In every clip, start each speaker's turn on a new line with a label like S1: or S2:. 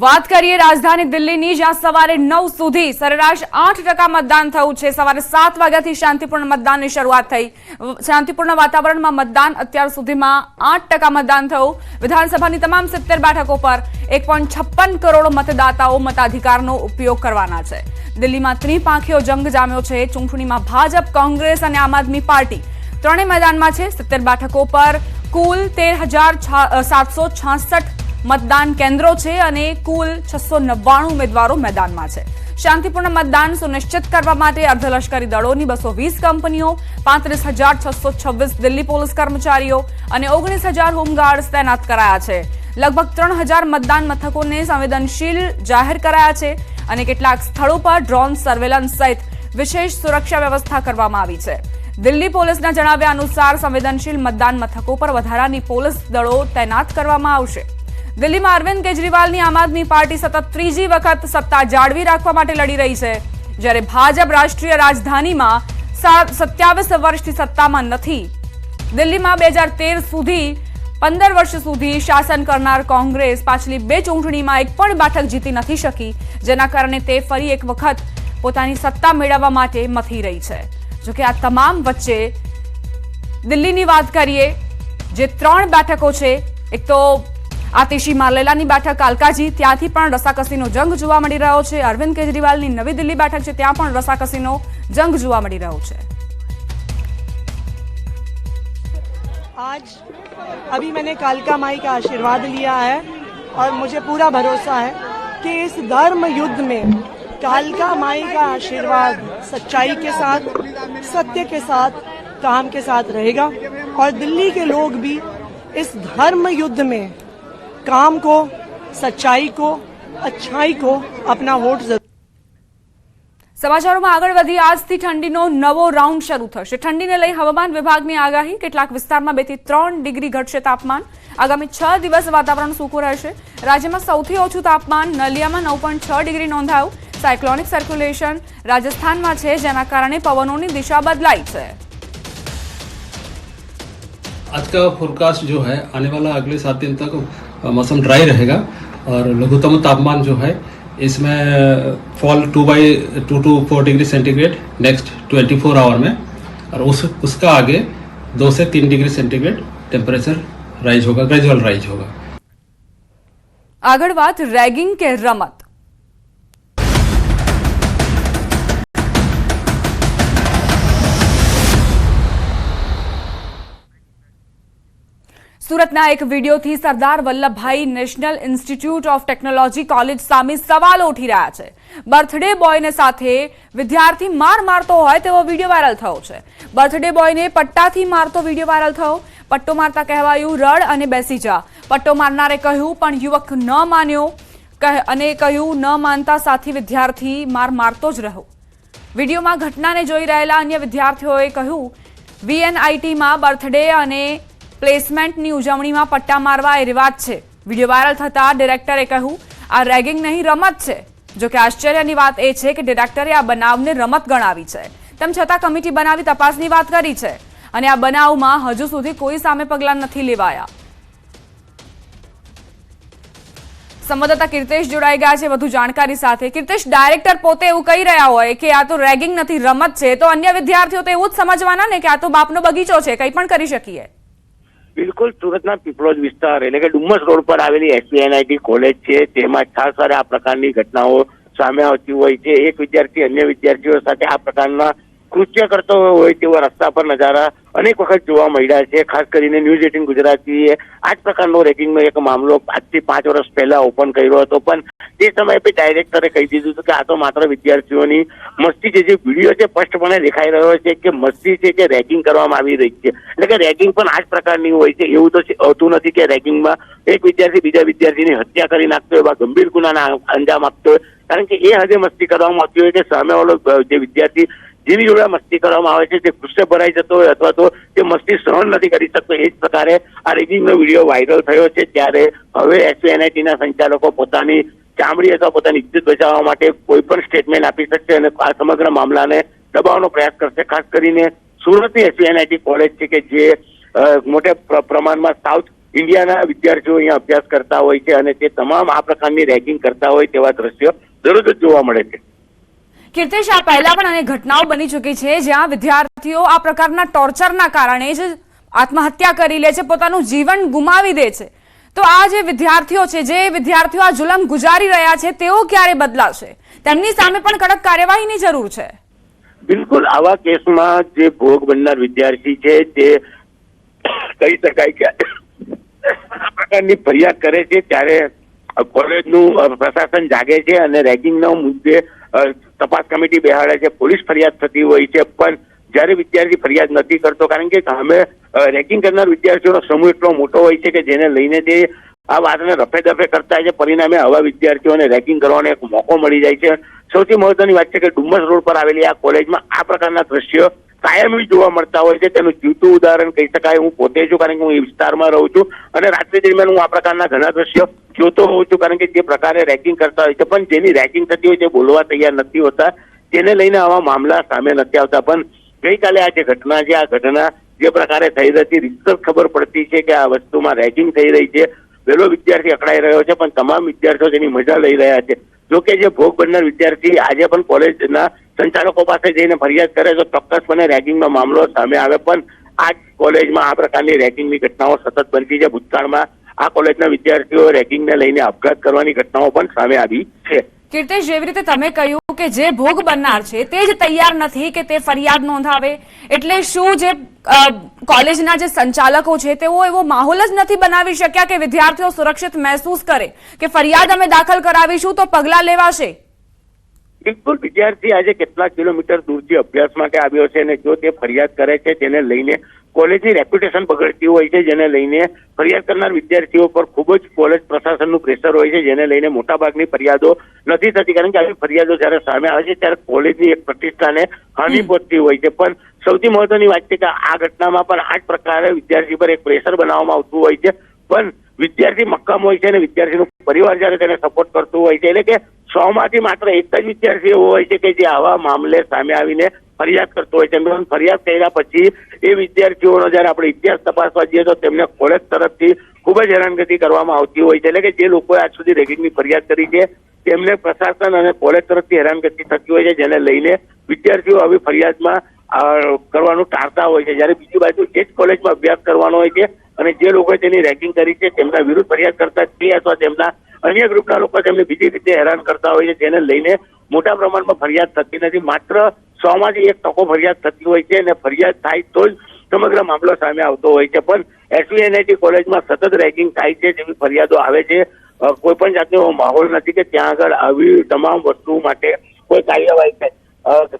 S1: વાત કરીએ રાજધાની દિલ્હીની, જ્યાં સવારે 9 સુધી સરેરાશ 8% મતદાન થયું છે। સવારે 7 વાગ્યાથી શાંતિપૂર્ણ મતદાનની શરૂઆત થઈ। શાંતિપૂર્ણ વાતાવરણમાં મતદાન અત્યાર સુધીમાં 8% મતદાન થયું। વિધાનસભાની તમામ 70 બેઠકો પર 1.56 કરોડ મતદાતાઓ મતાધિકારનો ઉપયોગ કરવાના છે। દિલ્હીમાં ત્રિપાંખીયો જંગ જામ્યો છે। ચૂંટણીમાં ભાજપ, કોંગ્રેસ અને આમ આદમી પાર્ટી ત્રણેય મેદાનમાં છે। 70 બેઠકો પર કુલ 13,766 मतदान केन्द्रों छे अने कुल 699 उम्मीदवारों मैदान में छे। शांतिपूर्ण मतदान सुनिश्चित करवा माटे अर्धलश्करी दळोनी 220 कंपनीओ, 35,626 दिल्ली पोलीस कर्मचारीओ अने 19,000 होमगार्ड्स तैनात कराया छे। लगभग 3,000 मतदान मथकोने संवेदनशील जाहिर कराया छे अने केटलाक स्थळो पर ड्रोन सर्वेलन्स सहित विशेष सुरक्षा व्यवस्था करवामां आवी छे। दिल्ली पोलीसना जणाव्या अनुसार संवेदनशील मतदान मथको पर वधारानी पोलीस दळो तैनात करवामां आवशे। दिल्ली में अरविंद केजरीवाल की आम आदमी पार्टी सतत त्रीजी वखत सत्ता जाळवी राखवा माटे लड़ी रही है, ज्यारे भाजप राष्ट्रीय राजधानी में 27 वर्षथी सत्ता में नथी। दिल्ली में 2013 सुधी 15 वर्ष सुधी शासन करनार कांग्रेस पाछली बे चूंटणी में एक पण बेठक जीती नथी शकी, जेना कारणे ते फरी एक वखत पोतानी सत्ता मेळववा माटे मथी रही है। जो कि आ तमाम वच्चे दिल्लीनी वात करीए, जे 3 बेठको छे, एक तो आतिशी मारलेलानी बैठक कालकाजी, त्यांथी पण रसाकसीनो जंग जोवा मळी रह्यो छे। अरविंद केजरीवालनी नवी दिल्ली बैठक छे, त्यां पण रसाकसीनो जंग जोवा मळी रह्यो छे।
S2: आज अभी मैंने कालका माई का आशीर्वाद लिया है और मुझे पूरा भरोसा है कि इस धर्म युद्ध में कालका माई का आशीर्वाद सच्चाई के साथ, सत्य के साथ, काम के साथ रहेगा और दिल्ली के लोग भी इस धर्म युद्ध में काम को, सच्चाई को, अच्छाई को अपना वोट जरूर।
S1: समाचारों में आगळ वधी આજથી ઠંડીનો નવો રાઉન્ડ શરૂ થશે। ઠંડીને લઈ હવામાન વિભાગની આગાહી, કેટલાક વિસ્તારમાં 2 થી 3 ડિગ્રી ઘટશે તાપમાન। આગામી 6 દિવસ વાતાવરણ સૂકું રહેશે। રાજ્યમાં સૌથી ઓછું તાપમાન નલિયામાં 9.6 ડિગ્રી નોંધાયું। સાયક્લોનિક સર્ક્યુલેશન રાજસ્થાનમાં છે, જેના કારણે પવનોની દિશા બદલાઈ છે।
S3: आज का फोरकास्ट जो है आने वाला अगले 7 दिन तक मौसम ड्राई रहेगा और लघुत्तम तापमान जो है इसमें fall 2 to 4 degree centigrade next 24 hour में, और उसका आगे 2 से 3 डिग्री सेंटीग्रेड टेम्परेचर राइज होगा, ग्रेजुअल राइज होगा।
S1: आगळ बात रैगिंग के रमत। सूरतना एक वीडियोथी Sardar Vallabhbhai national institute of technology college सामे सवालो उठी रह्या छे। बर्थडे बॉयने साथे विद्यार्थी मार मारतो होय तेवो वीडियो वायरल थयो छे। बर्थडे बॉयने पट्टाथी मारतो वीडियो वायरल थयो। पट्टो मारता कहेवायुं रड अने बेसी जा। पट्टो मारनारे कह्युं पण युवक न मान्यो अने कह्युं न मानता साथी विद्यार्थी मार मारतो ज रह्यो। वीडियोमां घटनाने जोई रहेला अन्य विद्यार्थीओए कह्युं वीएनआईटी में बर्थडे अने प्लेसमेंटनी उजवણીમાં પટ્ટા મારવા એ રિવાજ છે। વિડિયો વાયરલ થતા ડિરેક્ટરે કહ્યું આ રેગિંગ નહીં રમત છે। જો કે આશ્ચર્યની વાત એ છે કે ડિરેક્ટરે આ બનાવને રમત ગણાવી છે। તેમ છતાં કમિટી બનાવી તપાસની વાત કરી છે અને આ બનાવમાં હજુ સુધી કોઈ સામે પગલાં નથી લેવાયા। સંવાદદાતા કીર્તેશ જોડાઈ ગયા છે વધુ જાણકારી સાથે। કીર્તેશ, ડાયરેક્ટર પોતે એવું કહી રહ્યા હોય કે આ તો રેગિંગ નથી રમત છે, તો અન્ય વિદ્યાર્થીઓ તો એવું જ સમજવાના ને કે આ તો બાપનો બગીચો છે, કંઈ પણ કરી શકીએ।
S4: બિલકુલ, સુરતના પીપલોજ વિસ્તાર એટલે કે ડુમ્મસ રોડ પર આવેલી એસપીએનઆઈટી કોલેજ છે, તેમાં ખાસ આ પ્રકારની ઘટનાઓ સામે આવતી હોય છે। એક વિદ્યાર્થી અન્ય વિદ્યાર્થીઓ સાથે આ પ્રકારના કૃત્ય કરતો હોય તેવા રસ્તા પર નજારા અનેક વખત જોવા મળ્યા છે। ખાસ કરીને ન્યૂઝ 18 ગુજરાતીએ આ જ પ્રકારનો રેગિંગનો એક મામલો આજથી 5 વર્ષ પહેલા ઓપન કર્યો હતો, પણ તે સમયે પણ ડાયરેક્ટરે કહી દીધું હતું કે આ તો માત્ર વિદ્યાર્થીઓની મસ્તી છે। જે વિડીયો છે સ્પષ્ટપણે દેખાઈ રહ્યો છે કે મસ્તી છે કે રેગિંગ કરવામાં આવી રહી છે, એટલે કે રેગિંગ પણ આ જ પ્રકારની હોય છે। એવું તો હોતું નથી કે રેગિંગમાં એક વિદ્યાર્થી બીજા વિદ્યાર્થીની હત્યા કરી નાખતો હોય, એવા ગંભીર ગુનાના અંજામ આપતો હોય, કારણ કે એ હદે મસ્તી કરવામાં આવતી હોય કે સામેવાળો જે વિદ્યાર્થી જેની જોડે મસ્તી કરવામાં આવે છે તે ગુસ્સે ભરાઈ જતો હોય અથવા તો તે મસ્તી સહન નથી કરી શકતો। એ જ પ્રકારે આ રેગિંગનો વિડીયો વાયરલ થયો છે। ત્યારે હવે એસપીએનઆઈટીના સંચાલકો પોતાની ચામડી અથવા પોતાની ઇજ્જત બચાવવા માટે કોઈ પણ સ્ટેટમેન્ટ આપી શકશે અને આ સમગ્ર મામલાને દબાવવાનો પ્રયાસ કરશે। ખાસ કરીને સુરતની એસપીએનઆઈટી કોલેજ છે કે જે મોટે પ્રમાણમાં સાઉથ ઇન્ડિયાના વિદ્યાર્થીઓ અહીંયા અભ્યાસ કરતા હોય છે અને તે તમામ આ પ્રકારની રેગિંગ કરતા હોય તેવા દ્રશ્યો દરરોજ જ જોવા મળે છે.
S1: કીર્તેશ, આ પહેલા પણ અનેક ઘટનાઓ બની ચૂકી છે જ્યાં વિદ્યાર્થીઓ આ પ્રકારના ટોર્ચરના કારણે જ આત્મહત્યા કરી લે છે, પોતાનું જીવન ગુમાવી દે છે. તો આ જે વિદ્યાર્થીઓ છે, જે વિદ્યાર્થીઓ આ જુલમ ગુજારી રહ્યા છે, તેઓ ક્યારે બદલાશે? તેમની સામે પણ કડક કાર્યવાહીની જરૂર છે.
S4: બિલકુલ, આવા કેસમાં જે ભોગ બનનાર વિદ્યાર્થી છે તે કહી શકાય કે આ પ્રકારની ફરિયાદ કરે છે ત્યારે કોલેજનું પ્રશાસન જાગે છે અને રેગિંગનો મુદ્દે તપાસ કમિટી બેહાડે છે, પોલીસ ફરિયાદ થતી હોય છે. પણ જ્યારે વિદ્યાર્થી ફરિયાદ નથી કરતો, કારણ કે સામે રેગિંગ કરનાર વિદ્યાર્થીઓનો સમૂહ એટલો મોટો હોય છે કે જેને લઈને તે આ વાતને રફે દફે કરતા હોય છે. પરિણામે આવા વિદ્યાર્થીઓને રેગિંગ કરવાનો એક મોકો મળી જાય છે. સૌથી મહત્વની વાત છે કે ડુમ્મસ રોડ પર આવેલી આ કોલેજમાં આ પ્રકારના દ્રશ્યો કાયમી જોવા મળતા હોય છે. તેનું જીવતું ઉદાહરણ કહી શકાય હું પોતે છું, કારણ કે હું એ વિસ્તારમાં રહું છું અને રાત્રિ દરમિયાન હું આ પ્રકારના ઘણા દ્રશ્યો જોતો હોઉં છું, કારણ કે જે પ્રકારે રેગિંગ કરતા હોય છે પણ જેની રેગિંગ થતી હોય તે બોલવા તૈયાર નથી હોતા, તેને લઈને આવા મામલા સામે નથી આવતા. પણ ગઈકાલે આ જે ઘટના છે, આ ઘટના જે પ્રકારે થઈ રહી હતી, રીતસર ખબર પડતી છે કે આ વસ્તુમાં રેગિંગ થઈ રહી છે. પહેલો વિદ્યાર્થી અકળાઈ રહ્યો છે પણ તમામ વિદ્યાર્થીઓ તેની મજા લઈ રહ્યા છે. જોકે જે ભોગ બનનાર વિદ્યાર્થી આજે પણ કોલેજના સંચાલકો પાસે જઈને ફરિયાદ કરે તો ચોક્કસપણે રેગિંગનો મામલો સામે આવે. પણ આ કોલેજમાં આ પ્રકારની રેગિંગની ઘટનાઓ સતત બનતી છે. ભૂતકાળમાં આ કોલેજના વિદ્યાર્થીઓ રેગિંગને લઈને આપઘાત કરવાની ઘટનાઓ પણ સામે આવી છે.
S1: કીર્તેશ, જેવી રીતે તમે કહ્યું કે જે ભોગ બનનાર છે તે જ તૈયાર નથી કે તે ફરિયાદ નોંધાવે, એટલે શું જે કોલેજના જે સંચાલકો છે તેઓ એવો માહોલ જ નથી બનાવી શક્યા કે વિદ્યાર્થીઓ સુરક્ષિત મહેસૂસ કરે કે ફરિયાદ અમે દાખલ કરાવીશું તો પગલાં લેવાશે?
S4: બિલકુલ, વિદ્યાર્થી આજે કેટલાક કિલોમીટર દૂરથી અભ્યાસ માટે આવ્યો છે અને જો તે ફરિયાદ કરે છે તેને લઈને કોલેજની રેપ્યુટેશન બગડતી હોય છે, જેને લઈને ફરિયાદ કરનાર વિદ્યાર્થીઓ પર ખૂબ જ કોલેજ પ્રશાસનનું પ્રેશર હોય છે, જેને લઈને મોટાભાગની ફરિયાદો નથી થતી. કારણ કે આવી ફરિયાદો જ્યારે સામે આવે છે ત્યારે કોલેજની એક પ્રતિષ્ઠાને હાનિ પહોંચતી હોય છે. પણ સૌથી મહત્વની વાત છે કે આ ઘટનામાં પણ આ જ પ્રકારે વિદ્યાર્થી પર એક પ્રેશર બનાવવામાં આવતું હોય છે. પણ વિદ્યાર્થી મક્કમ હોય છે અને વિદ્યાર્થીનું પરિવાર જ્યારે તેને સપોર્ટ કરતું હોય છે, એટલે કે 100માંથી માત્ર એક જ વિદ્યાર્થી એવો હોય છે કે જે આવા મામલે સામે આવીને ફરિયાદ કરતો હોય છે. ફરિયાદ કર્યા પછી એ વિદ્યાર્થીઓનો જયારે આપણે ઇતિહાસ તપાસવા જઈએ તો તેમને કોલેજ તરફથી ખૂબ જ હેરાનગતિ કરવામાં આવતી હોય છે. એટલે કે જે લોકોએ આજ સુધી રેગિંગની ફરિયાદ કરી છે તેમને પ્રશાસન અને કોલેજ તરફથી હેરાનગતિ થતી હોય છે, જેને લઈને વિદ્યાર્થીઓ આવી ફરિયાદમાં કરવાનું ટાળતા હોય છે. જ્યારે બીજી બાજુ એ જ કોલેજમાં અભ્યાસ કરવાનો હોય છે અને જે લોકોએ તેની રેગિંગ કરી છે તેમના વિરુદ્ધ ફરિયાદ કરતા તે અથવા તેમના અન્ય ગ્રુપના લોકો તેમને બીજી રીતે હેરાન કરતા હોય છે, જેને લઈને મોટા પ્રમાણમાં ફરિયાદ થતી નથી. માત્ર 100માંથી 1% ફરિયાદ થતી હોય છે અને ફરિયાદ થાય તો જ સમગ્ર મામલો સામે આવતો હોય છે. પણ SVNIT કોલેજમાં સતત રેગિંગ થાય છે જેવી ફરિયાદો આવે છે. કોઈ પણ જાતનો માહોલ નથી કે ત્યાં આગળ આવી તમામ વસ્તુઓ માટે કોઈ કાર્યવાહી થાય.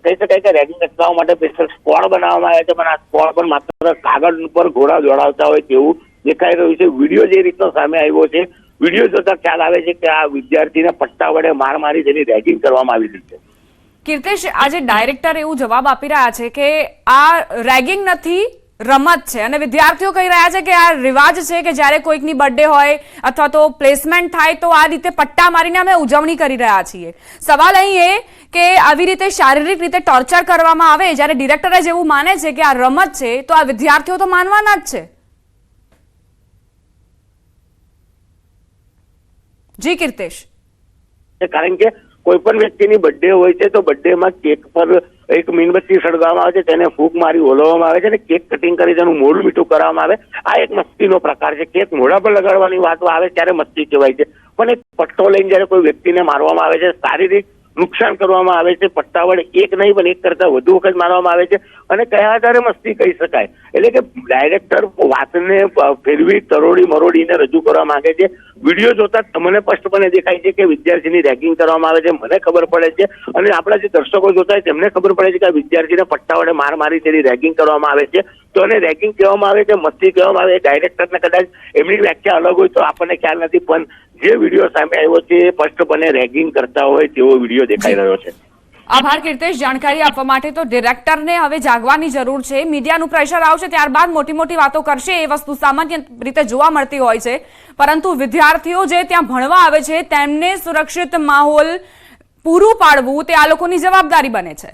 S4: કહી શકાય કે રેગિંગ ઘટનાઓ માટે સ્પેશિયલ સ્ક્વોડ બનાવવામાં આવ્યા છે, પણ આ સ્ક્વોડ પણ માત્ર કાગળ ઉપર ઘોડા દોડાવતા હોય તેવું દેખાઈ રહ્યું છે. વિડીયો જે રીતનો સામે આવ્યો છે, વિડીયો જોતા ખ્યાલ આવે છે કે આ વિદ્યાર્થીને પટ્ટા વડે માર મારી તેની રેગિંગ કરવામાં આવી રહી છે.
S1: કીર્તેશ, આજે ડાયરેક્ટર એવું જવાબ આપી રહ્યા છે કે આ રેગિંગ નથી, રમત છે, અને વિદ્યાર્થીઓ કહી રહ્યા છે કે આ રિવાજ છે કે જ્યારે કોઈકની બર્થડે હોય અથવા તો પ્લેસમેન્ટ થાય તો આ રીતે પટ્ટા મારીને અમે ઉજવણી કરી રહ્યા છીએ. સવાલ અહીં એ કે આવી રીતે શારીરિક રીતે ટોર્ચર કરવામાં આવે, જ્યારે ડિરેક્ટર જ એવું માને છે કે આ રમત છે તો આ વિદ્યાર્થીઓ તો માનવાના જ છે. જી કીર્તેશ.
S4: કારણ કે કોઈ પણ વ્યક્તિની બર્થડે હોય છે તો બર્થડેમાં કેક પર એક મીણબત્તી સળગાવવામાં આવે છે, તેને ફૂંક મારી ઓલવવામાં આવે છે અને કેક કટિંગ કરી તેનું મોઢું મીઠું કરવામાં આવે. આ એક મસ્તીનો પ્રકાર છે. કેક મોઢા પર લગાડવાની વાત આવે ત્યારે મસ્તી કહેવાય છે, પણ એક પટ્ટો લઈને જયારે કોઈ વ્યક્તિને મારવામાં આવે છે, શારીરિક નુકસાન કરવામાં આવે છે, પટ્ટા વડે એક નહીં પણ એક કરતા વધુ વખત મારવામાં આવે છે અને કયા આધારે મસ્તી કહી શકાય. એટલે કે ડાયરેક્ટર વાતને ફેરવી તરોડી મરોડીને રજૂ કરવા માંગે છે. વિડીયો જોતા તમને સ્પષ્ટપણે દેખાય છે કે વિદ્યાર્થીની રેગિંગ કરવામાં આવે છે, મને ખબર પડે છે અને આપણા જે દર્શકો જોતા હોય તેમને ખબર પડે છે કે આ વિદ્યાર્થીને પટ્ટા વડે માર મારી તેની રેગિંગ કરવામાં આવે છે. તો એને રેગિંગ કહેવામાં આવે છે, મસ્તી કહેવામાં આવે છે. ડાયરેક્ટરને કદાચ એમની વ્યાખ્યા અલગ હોય તો આપણને ખ્યાલ નથી, પણ જે વિડીયો સામે આવ્યો છે એ સ્પષ્ટપણે રેગિંગ કરતા હોય તેવો વિડીયો દેખાઈ રહ્યો છે.
S1: આભાર કીર્તેશ, જાણકારી આપવા માટે. તો ડિરેક્ટરને હવે જાગવાની જરૂર છે. મીડિયાનું પ્રેશર આવશે ત્યારબાદ મોટી મોટી વાતો કરશે, એ વસ્તુ સામાન્ય રીતે જોવા મળતી હોય છે, પરંતુ વિદ્યાર્થીઓ જે ત્યાં ભણવા આવે છે તેમને સુરક્ષિત માહોલ પૂરું પાડવું તે આ લોકોની જવાબદારી બને છે.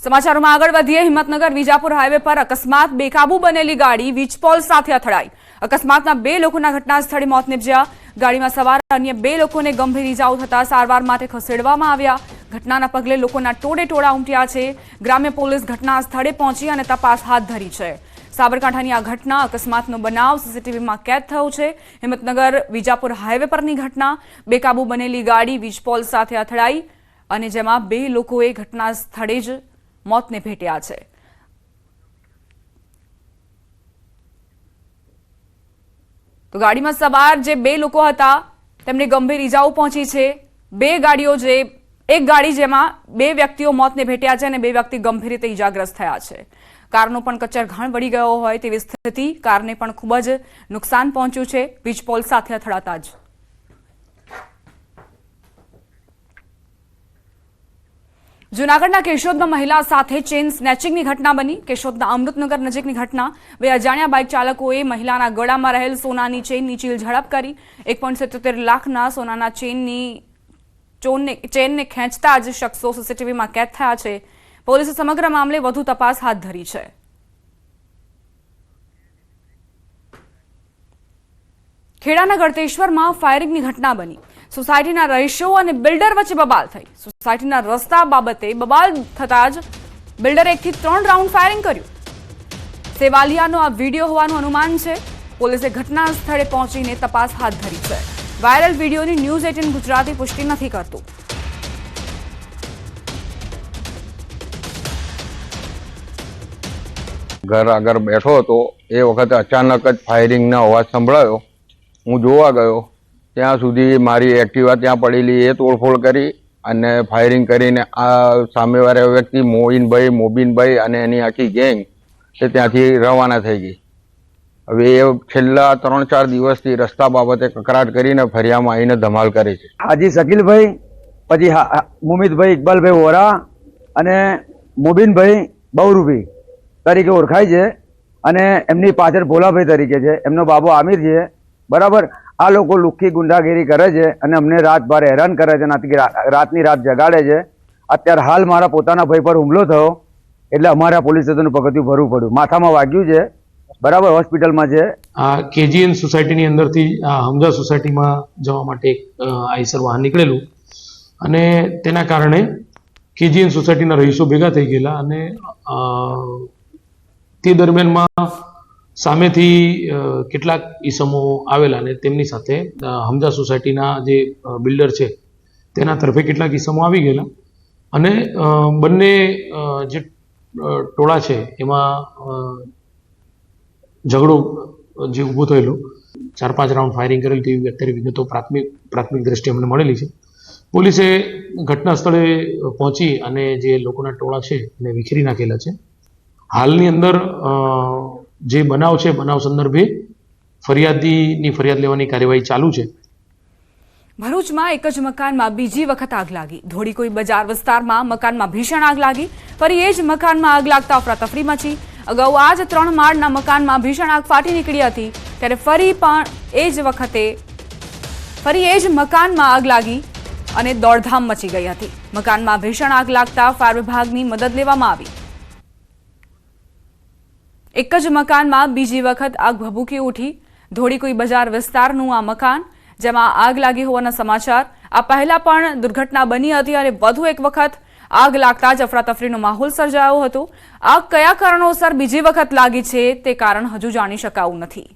S1: સમાચારોમાં આગળ વધીએ. હિંમતનગર વિજાપુર હાઈવે પર અકસ્માત. બેકાબુ બનેલી ગાડી વીજપોલ સાથે અથડાઈ. અકસ્માતના 2 લોકોના ઘટના સ્થળે મોત નીપજ્યા. ગાડીમાં સવાર અન્ય 2 લોકોને ગંભીર ઇજાઓ થતા સારવાર માટે ખસેડવામાં આવ્યા. ઘટનાના પગલે લોકોના ટોળે ઉમટ્યા છે. ગ્રામ્ય પોલીસ ઘટના સ્થળે પહોંચી અને તપાસ હાથ ધરી છે. સાબરકાંઠાની આ ઘટના અકસ્માતનો બનાવ સીસીટીવીમાં કેદ થયો છે. હિંમતનગર વિજાપુર હાઈવે પરની ઘટના. બેકાબુ બનેલી ગાડી વીજપોલ સાથે અથડાઈ અને જેમાં 2 લોકોએ ઘટના સ્થળે જ મોતને ભેટ્યા છે. તો ગાડીમાં સવાર જે 2 લોકો હતા તેમને ગંભીર ઇજાઓ પહોંચી છે. એક ગાડી જેમાં 2 વ્યક્તિઓ મોતને ભેટ્યા છે અને 2 વ્યક્તિ ગંભીર રીતે ઇજાગ્રસ્ત થયા છે. કારનો પણ કચરઘાણ વળી ગયો હોય તેવી સ્થિતિ. કારને પણ ખૂબ જ નુકસાન પહોંચ્યું છે વીજપોલ સાથે અથડાતા જ. જૂનાગઢના કેશોદમાં મહિલા સાથે ચેઇન સ્નેચિંગની ઘટના બની. કેશોદના અમૃતનગર નજીકની ઘટના. 2 અજાણ્યા બાઇક ચાલકોએ મહિલાના ગળામાં રહેલ સોનાની ચેઇનની ચીલ ઝડપ કરી. 1.77 લાખના સોનાના ચેઇનને ખેંચતા જ શખ્સો સીસીટીવીમાં કેદ થયા છે. પોલીસે સમગ્ર મામલે વધુ તપાસ હાથ ધરી છે. ખેડાના ગળતેશ્વરમાં ફાયરિંગની ઘટના બની. સોસાયટીના રહીશો અને બિલ્ડર વચ્ચે બબાલ થઈ. સોસાયટીના રસ્તા બાબતે બબાલ થતા જ બિલ્ડરે 1 થી 3 રાઉન્ડ ફાયરિંગ કર્યું. સેવાલિયાનો આ વિડીયો હોવાનું અનુમાન છે. પોલીસે ઘટના સ્થળે પહોંચીને તપાસ હાથ ધરી છે. વાયરલ વિડીયોની ન્યૂઝ 18 ગુજરાતી પુષ્ટિ નથી કરતું.
S5: ઘર આગળ બેઠો હતો એ વખતે અચાનક જ ફાયરિંગનો અવાજ સંભળાયો. હું જોવા ગયો ત્યાં સુધી મારી એક્ટિવા ત્યાં પડેલી એ તોડફોડ કરી અને ફાયરિંગ કરીને આ સામેવાળા વ્યક્તિ મોબીનભાઈ અને એની આખી ગેંગ એ ત્યાંથી રવાના થઈ ગઈ. હવે એ છેલ્લા 3-4 દિવસથી રસ્તા બાબતે કકરાટ કરીને ફરિયામાં આવીને ધમાલ કરે છે.
S6: હાજી શકીલભાઈ, પછી મુમિતભાઈ ઇકબાલભાઈ વોરા અને મોબીનભાઈ બહુરૂભી તરીકે ઓળખાય છે અને એમની પાછળ ભોલાભાઈ તરીકે છે. એમનો બાબો આમિર છે. બરાબર. આ લોકો લુખ્ખી ગુંડાગીરી કરે છે અને અમને રાતભર હેરાન કરે છે અને રાતની રાત જગાડે છે. અત્યારે હાલ મારા પોતાના ભાઈ પર હુમલો થયો એટલે અમારા પોલીસ સ્ટેશનનું પગથિયું ભરવું પડ્યું. માથામાં વાગ્યું છે. બરાબર. હોસ્પિટલમાં છે.
S7: આ કેજીએન સોસાયટીની અંદરથી હમઝા સોસાયટીમાં જવા માટે એક આઈસર વાહન નીકળેલું અને તેના કારણે કેજીએન સોસાયટીના રહીશો ભેગા થઈ ગયેલા અને તે દરમિયાનમાં સામેથી કેટલાક ઈસમો આવેલા અને તેમની સાથે હમઝા સોસાયટીના જે બિલ્ડર છે તેના તરફે કેટલાક ઈસમો આવી ગયેલા અને બંને જે ટોળા છે એમાં ઝઘડો જે ઊભો થયેલો. 4-5 રાઉન્ડ ફાયરિંગ કરેલી તેવી અત્યારે વિગતો પ્રાથમિક દ્રષ્ટિએ અમને મળેલી છે. પોલીસે ઘટના સ્થળે પહોંચી અને જે લોકોના ટોળા છે એને વિખેરી નાખેલા છે. હાલની અંદર જે બનાવ છે બનાવ સંદર્ભે ફરિયાદની ફરિયાદ લેવાની કાર્યવાહી ચાલુ છે.
S1: ભરૂચમાં એક જ મકાનમાં બીજી વખત આગ લાગી. ધોળીકોઈ બજાર વિસ્તારમાં મકાનમાં ભીષણ આગ લાગી. ફરી એ જ મકાનમાં આગ લાગતા અફરાતફરી મચી. અગાઉ આ જ 3 માળના મકાનમાં ભીષણ આગ ફાટી નીકળી હતી ત્યારે ફરી એ જ મકાનમાં આગ લાગી અને દોડધામ મચી ગઈ હતી. મકાનમાં ભીષણ આગ લાગતા ફાયર વિભાગની મદદ લેવામાં આવી. એક જ મકાનમાં બીજી વખત આગ ભભૂકી ઉઠી. ધોળીકોઈ બજાર વિસ્તારનું આ મકાન જેમાં આગ લાગી હોવાના સમાચાર. આ પહેલા પણ દુર્ઘટના બની હતી અને વધુ એક વખત આગ લાગતા જ અફરાતફરીનો માહોલ સર્જાયો હતો. આગ કયા કારણોસર બીજી વખત લાગી છે તે કારણ હજુ જાણી શકાયું નથી.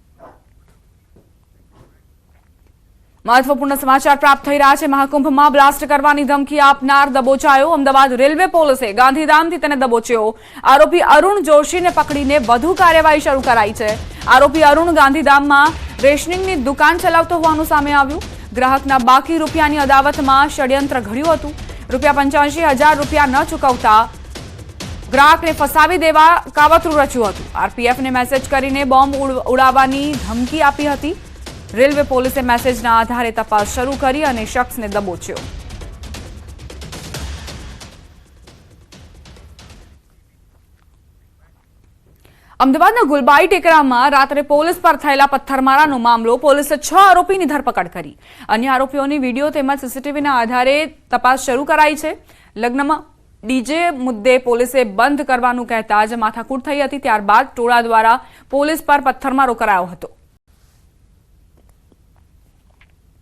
S1: મહત્વપૂર્ણ સમાચાર પ્રાપ્ત થઈ રહ્યા છે. મહાકુંભમાં બ્લાસ્ટ કરવાની ધમકી આપનાર દબોચાયો. અમદાવાદ રેલવે પોલીસે ગાંધીધામથી તેને દબોચ્યો. આરોપી અરુણ જોશીને પકડીને વધુ કાર્યવાહી શરૂ કરાઈ છે. આરોપી અરુણ ગાંધીધામમાં રેશનિંગની દુકાન ચલાવતો હોવાનું સામે આવ્યું. ગ્રાહકના બાકી રૂપિયાની અદાવતમાં ષડયંત્ર ઘડ્યું હતું. ₹85,000 ન ચૂકવતા ગ્રાહકને ફસાવી દેવા કાવતરું રચ્યું હતું. આરપીએફને મેસેજ કરીને બોમ્બ ઉડાવવાની ધમકી આપી હતી. રેલવે પોલીસે મેસેજના આધારે તપાસ શરૂ કરી અને શખ્સને દબોચ્યો. અમદાવાદના ગુલબાઈ ટેકરામાં રાત્રે પોલીસ પર થયેલા પથ્થરમારાનો મામલો. પોલીસે 6 આરોપીની ધરપકડ કરી. અન્ય આરોપીઓની વિડીયો તેમજ સીસીટીવીના આધારે તપાસ શરૂ કરાઈ છે. લગ્નમાં ડીજે મુદ્દે પોલીસે બંધ કરવાનું કહેતા જ માથાકૂટ થઈ હતી. ત્યારબાદ ટોળા દ્વારા પોલીસ પર પથ્થરમારો કરાયો હતો.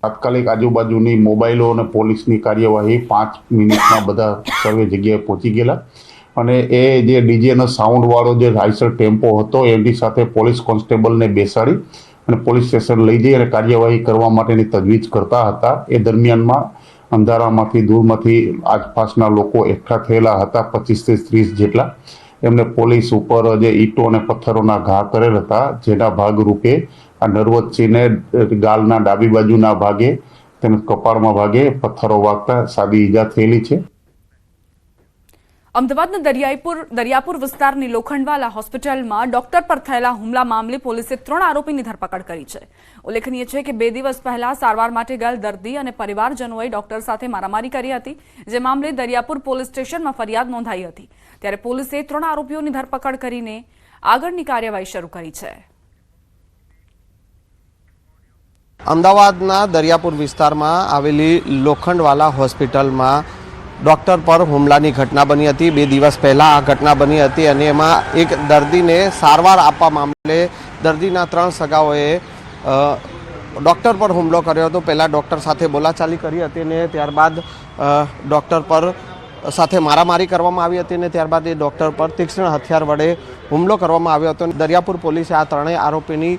S8: તાત્કાલિક આજુબાજુની મોબાઈલો અને પોલીસની કાર્યવાહી 5 મિનિટમાં બધા સર્વે જગ્યાએ પહોંચી ગયેલા અને એ જે ડીજેનો સાઉન્ડવાળો જે રાઇસર ટેમ્પો હતો એની સાથે પોલીસ કોન્સ્ટેબલને બેસાડી અને પોલીસ સ્ટેશન લઈ જઈ અને કાર્યવાહી કરવા માટેની તજવીજ કરતા હતા. એ દરમિયાનમાં અંધારામાંથી દૂરમાંથી આસપાસના લોકો એકઠા થયેલા હતા, 25 થી 30 જેટલા. એમને પોલીસ ઉપર જે ઈંટો અને પથ્થરોના ઘા કરેલ હતા, જેના ભાગરૂપે આ નરવતસિંહને ગાલના ડાબી બાજુના ભાગે તેમજ કપાળમાં ભાગે પથ્થરો વાગતા સાદી ઈજા થયેલી છે.
S1: અમદાવાદના દરિયાપુર વિસ્તારની લોખંડવાલા હોસ્પિટલમાં ડોક્ટર પર થયેલા હુમલા મામલે પોલીસે 3 આરોપીની ધરપકડ કરી છે. ઉલ્લેખનીય છે કે 2 દિવસ પહેલા સારવાર માટે ગયેલ દર્દી અને પરિવારજનોએ ડોક્ટર સાથે મારામારી કરી હતી, જે મામલે દરિયાપુર પોલીસ સ્ટેશનમાં ફરિયાદ નોંધાઈ હતી. ત્યારે પોલીસે 3 આરોપીઓની ધરપકડ કરીને આગળની કાર્યવાહી શરૂ કરી છે.
S9: અમદાવાદના દરિયાપુર વિસ્તારમાં આવેલી લોખંડવાલા હોસ્પિટલમાં ડૉક્ટર પર હુમલાની ઘટના બની હતી. 2 દિવસ પહેલાં આ ઘટના બની હતી અને એમાં એક દર્દીને સારવાર આપવા મામલે દર્દીના 3 સગાઓએ ડૉક્ટર પર હુમલો કર્યો હતો. પહેલાં ડૉક્ટર સાથે બોલાચાલી કરી હતી અને ત્યારબાદ ડૉક્ટર પર સાથે મારામારી કરવામાં આવી હતી અને ત્યારબાદ એ ડૉક્ટર પર તીક્ષ્ણ હથિયાર વડે હુમલો કરવામાં આવ્યો હતો. દરિયાપુર પોલીસે આ 3 આરોપીની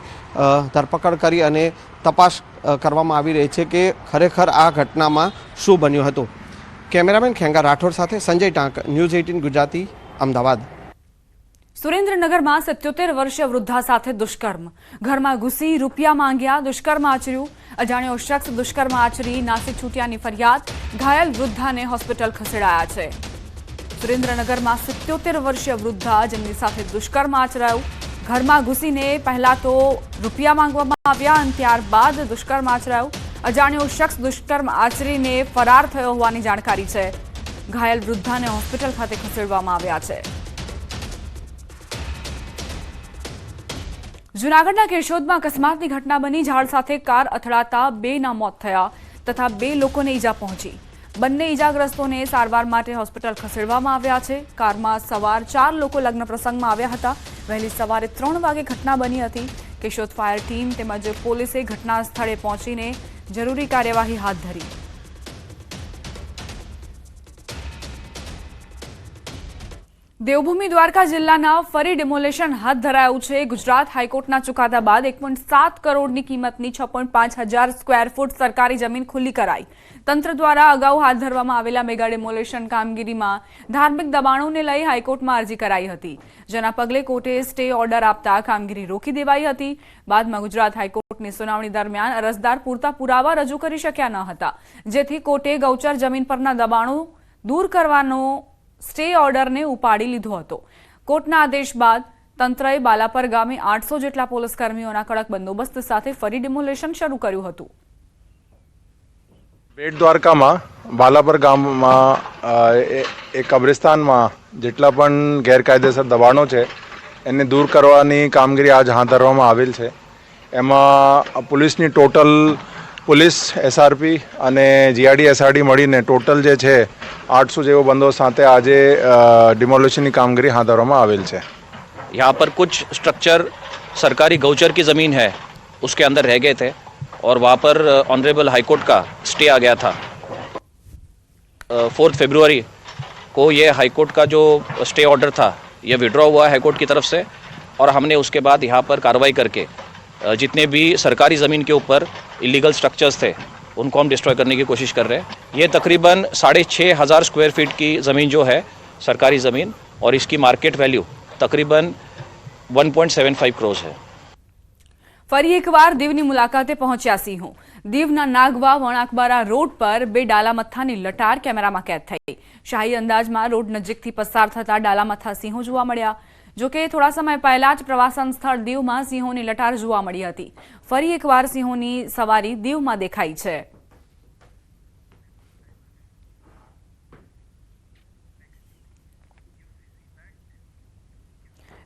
S9: ધરપકડ કરી અને તપાસ કરવામાં આવી રહી છે કે ખરેખર આ ઘટનામાં શું બન્યું હતું. કેમેરામેન ખેંગા રાઠોડ સાથે સંજય ટાંક, ન્યૂઝ 18 ગુજરાતી, અમદાવાદ.
S1: સુરેન્દ્રનગરમાં 77 વર્ષીય વૃદ્ધા સાથે દુષ્કર્મ. ઘરમાં ઘૂસી રૂપિયા માંગ્યા, દુષ્કર્મ આચર્યું. અજાણ્યો શખ્સ દુષ્કર્મ આચરી નાસી છૂટ્યાની ફરિયાદ. ઘાયલ વૃદ્ધાને હોસ્પિટલ ખસેડાયા છે. સુરેન્દ્રનગરમાં 77 વર્ષીય વૃદ્ધા જેમની સાથે દુષ્કર્મ આચરાયું. ઘરમાં ઘૂસીને પહેલા તો રૂપિયા માંગવામાં આવ્યા અને ત્યારબાદ દુષ્કર્મ આચરાયું. અજાણ્યો શખ્સ દુષ્કર્મ આચરીને ફરાર થયો હોવાની જાણકારી છે. ઘાયલ વૃદ્ધાને હોસ્પિટલ ખાતે ખસેડવામાં આવ્યા છે. જૂનાગઢના કેશોદમાં અકસ્માતની ઘટના બની. ઝાડ સાથે કાર અથડાતા 2ના મોત થયા તથા 2 લોકોને ઈજા પહોંચી. બંને ઈજાગ્રસ્તોને સારવાર માટે હોસ્પિટલ ખસેડવામાં આવ્યા છે. કારમાં સવાર 4 લોકો લગ્ન પ્રસંગમાં આવ્યા હતા. વહેલી સવારે 3 વાગે ઘટના બની હતી. કેશોદ ફાયર ટીમ તેમજ પોલીસે ઘટના સ્થળે પહોંચીને જરૂરી કાર્યવાહી હાથ ધરી. દેવભૂમિ દ્વારકા જિલ્લાના ફરી ડિમોલેશન હાથ ધરાયું છે. ગુજરાત હાઈકોર્ટના ચુકાદા બાદ 1.7 કરોડની કિંમતની 6,500 સ્ક્વેર ફૂટ સરકારી જમીન ખુલ્લી કરાઈ. તંત્ર દ્વારા અગાઉ હાથ ધરવામાં આવેલા મેગા ડિમોલેશન કામગીરીમાં ધાર્મિક દબાણોને લઈ હાઈકોર્ટમાં અરજી કરાઈ હતી, જેના પગલે કોર્ટે સ્ટે ઓર્ડર આપતા કામગીરી રોકી દેવાઈ હતી. બાદમાં ગુજરાત હાઈકોર્ટની સુનાવણી દરમિયાન અરજદાર પૂરતા પુરાવા રજૂ કરી શક્યા ન હતા, જેથી કોર્ટે ગૌચર જમીન પરના દબાણો દૂર કરવાનો સ્ટે ઓર્ડરને ઉપાડી લીધો હતો. કોર્ટના આદેશ બાદ તંત્રએ બાલાપર ગામે 800 જેટલા પોલીસ કર્મીઓના કડક બંદોબસ્ત સાથે ફરી ડિમોલેશન શરૂ કર્યું હતું.
S10: બેટ દ્વારકામાં બાલાપર ગામમાં એક કબ્રિસ્તાનમાં જેટલા પણ ગેરકાયદેસર દબાણો છે એને દૂર કરવાની કામગીરી આજ હાથ ધરવામાં આવેલ છે. એમાં પોલીસની ટોટલ પોલીસ એસઆરપી અને જીઆરડી એસઆરડી મળીને ટોટલ જે છે 800 જેવો બંદોબસ્ત સાથે આજે डिमोलिशन की कामगिरी हाथ धरવામાં आवेल છે.
S11: यहाँ पर कुछ स्ट्रक्चर सरकारी गौचर की ज़मीन है उसके अंदर रह गए थे और वहाँ पर ऑनरेबल हाई कोर्ट का स्टे आ गया था. 4 फरवरी को ये हाई कोर्ट का जो स्टे ऑर्डर था ये विड्रॉ हुआ हाई कोर्ट की तरफ से और हमने उसके बाद यहाँ पर कार्रवाई करके जितने भी सरकारी ज़मीन के ऊपर इलीगल स्ट्रक्चर्स थे उनको हम डिस्ट्रॉय करने की कोशिश कर रहे हैं. ये तकरीबन 6,500 स्क्वायर फीट की ज़मीन जो है सरकारी ज़मीन और इसकी मार्केट वैल्यू तकरीबन 1.75 करोड़ है.
S1: ફરી એકવાર દીવની મુલાકાતે પહોંચ્યા સિંહો. દીવના નાગવા વણાકબારા રોડ પર 2 ડાલામથ્થાની લટાર કેમેરામાં કેદ થઈ. શાહી અંદાજમાં રોડ નજીકથી પસાર થતા ડાલામથ્થા સિંહો જોવા મળ્યા. જોકે થોડા સમય પહેલા જ પ્રવાસન સ્થળ દીવમાં સિંહોની લટાર જોવા મળી હતી. ફરી એકવાર સિંહોની સવારી દીવમાં દેખાઈ છે.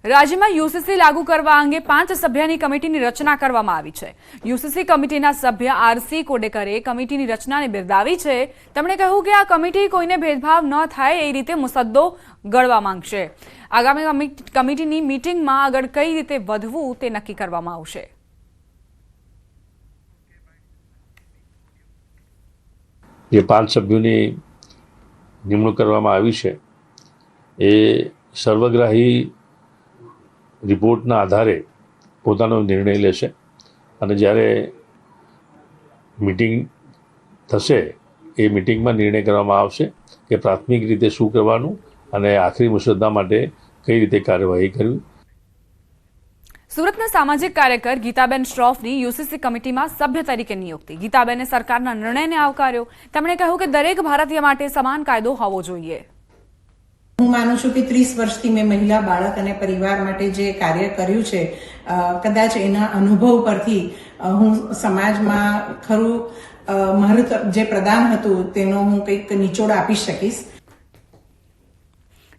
S1: રાજ્યમાં યુસીસી લાગુ કરવા અંગે 5 સભ્યની કમિટીની રચના કરવામાં આવી છે. યુસીસી કમિટીના સભ્ય આરસી કોડેકરે કમિટીની રચનાને બિરદાવી છે. તેમણે કહ્યું કે આ કમિટી કોઈને ભેદભાવ ન થાય એ રીતે મુસદ્દો ઘડવા માંગશે. આગામી કમિટીની મીટિંગમાં આગળ કઈ રીતે વધવું તે નક્કી કરવામાં આવશે.
S12: જે 5 સભ્યોની નિમણૂક કરવામાં આવી છે એ સર્વગ્રાહી રિપોર્ટના આધારે પોતાનો નિર્ણય લેશે અને જ્યારે મીટિંગ થશે એ મીટિંગમાં નિર્ણય કરવામાં આવશે કે પ્રાથમિક રીતે શું કરવાનું અને આખરી મુસદ્દા માટે કઈ રીતે કાર્યવાહી કરવી.
S1: સુરતના સામાજિક કાર્યકર ગીતાબેન શ્રોફની યુસીસી કમિટીમાં સભ્ય તરીકે નિયુક્તિ. ગીતાબેને સરકારના નિર્ણયને આવકાર્યો. તેમણે કહ્યું કે દરેક ભારતીય માટે સમાન કાયદો હોવો જોઈએ.
S13: હું માનું છું કે 30 વર્ષથી મેં મહિલા, બાળક અને પરિવાર માટે જે કાર્ય કર્યું છે, કદાચ એના અનુભવ પરથી હું સમાજમાં ખરું મારું જે પ્રદાન હતું તેનો હું કંઈક નિચોડ આપી શકીશ.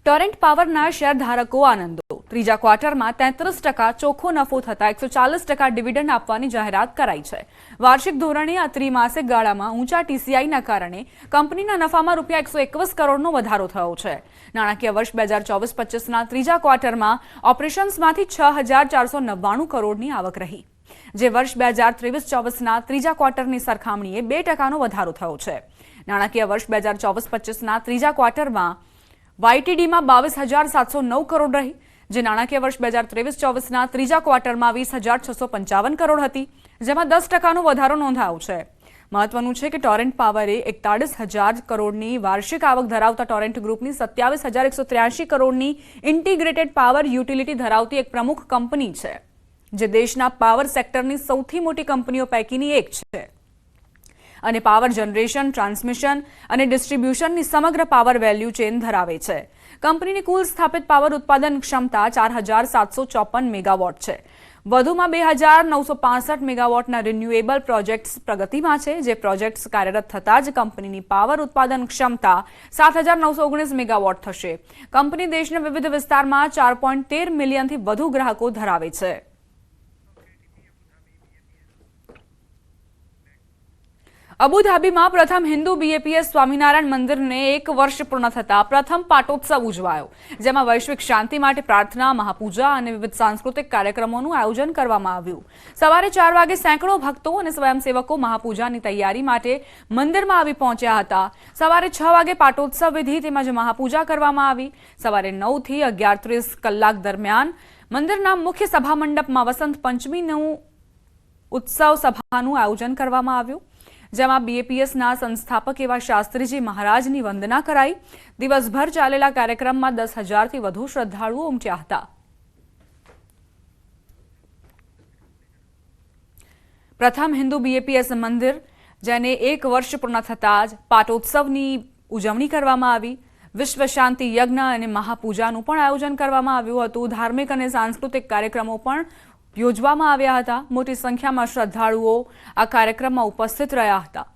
S1: ટોરેન્ટ પાવરના શેરધારકો આનંદો. ત્રીજા ક્વાર્ટરમાં 33% ચોખ્ખો નફો થતા 140% ડિવિડન્ડ આપવાની જાહેરાત કરાઈ છે. વાર્ષિક ધોરણે આ ત્રિમાસિક ગાળામાં ઊંચા ટીસીઆઈના કારણે કંપનીના નફામાં ₹121 કરોડનો વધારો થયો છે. નાણાકીય વર્ષ 2024-25ના ત્રીજા ક્વાર્ટરમાં ઓપરેશન્સમાંથી 6,499 કરોડની આવક રહી, જે વર્ષ 2023-24ના ત્રીજા ક્વાર્ટરની સરખામણીએ 2%નો વધારો થયો છે. નાણાકીય વર્ષ 2024-25ના ત્રીજા ક્વાર્ટરમાં વાયટીડીમાં 22,709 કરોડ રહી, જે નાણાકીય વર્ષ 2023-24ના ત્રીજા ક્વાર્ટરમાં 20,655 કરોડ હતી, જેમાં 10%નો વધારો નોંધાયો છે. મહત્વનું છે કે ટોરેન્ટ પાવરે 41,000 કરોડની વાર્ષિક આવક ધરાવતા ટોરેન્ટ ગ્રુપની 27,183 કરોડની ઇન્ટિગ્રેટેડ પાવર યુટિલિટી ધરાવતી એક પ્રમુખ કંપની છે, જે દેશના પાવર સેક્ટરની સૌથી મોટી કંપનીઓ પૈકીની એક છે અને પાવર જનરેશન, ટ્રાન્સમિશન અને ડિસ્ટ્રીબ્યુશનની સમગ્ર પાવર વેલ્યુ ચેઇન ધરાવે છે. કંપનીની કુલ સ્થાપિત પાવર ઉત્પાદન ક્ષમતા 4,754 મેગાવોટ છે. વધુમાં 2,965 મેગાવોટના રિન્યુએબલ પ્રોજેક્ટ્સ પ્રગતિમાં છે, જે પ્રોજેક્ટ્સ કાર્યરત થતાં જ કંપનીની પાવર ઉત્પાદન ક્ષમતા 7,919 મેગાવોટ થશે. કંપની દેશના વિવિધ વિસ્તારમાં 4.13 મિલિયનથી વધુ ગ્રાહકો ધરાવે છે. અબુધાબીમાં પ્રથમ હિન્દુ બીએપીએસ સ્વામિનારાયણ મંદિરને 1 વર્ષ પૂર્ણ થતા પ્રથમ પાટોત્સવ ઉજવાયો, જેમાં વૈશ્વિક શાંતિ માટે પ્રાર્થના, મહાપૂજા અને વિવિધ સાંસ્કૃતિક કાર્યક્રમોનું આયોજન કરવામાં આવ્યું. સવારે 4 વાગે સેંકડો ભક્તો અને સ્વયંસેવકો મહાપૂજાની તૈયારી માટે મંદિરમાં આવી પહોંચ્યા હતા. સવારે 6 વાગે પાટોત્સવ વિધિ તેમજ મહાપૂજા કરવામાં આવી. સવારે 9 થી 11:30 કલાક દરમિયાન મંદિરના મુખ્ય સભા મંડપમાં વસંત પંચમીનું ઉત્સવ સભાનું આયોજન કરવામાં આવ્યું, જેમાં બીએપીએસના સંસ્થાપક એવા શાસ્ત્રીજી મહારાજની વંદના કરાઈ. દિવસભર ચાલેલા કાર્યક્રમમાં 10,000થી વધુ શ્રદ્ધાળુઓ ઉમટ્યા હતા. પ્રથમ હિન્દુ બીએપીએસ મંદિર, જેને 1 વર્ષ પૂર્ણ થતાં જ પાટોત્સવની ઉજવણી કરવામાં આવી. વિશ્વ શાંતિ યજ્ઞ અને મહાપૂજાનું પણ આયોજન કરવામાં આવ્યું હતું. ધાર્મિક અને સાંસ્કૃતિક કાર્યક્રમો પણ યોજવામાં આવ્યા હતા. મોટી સંખ્યામાં શ્રદ્ધાળુઓ આ કાર્યક્રમમાં ઉપસ્થિત રહ્યા હતા.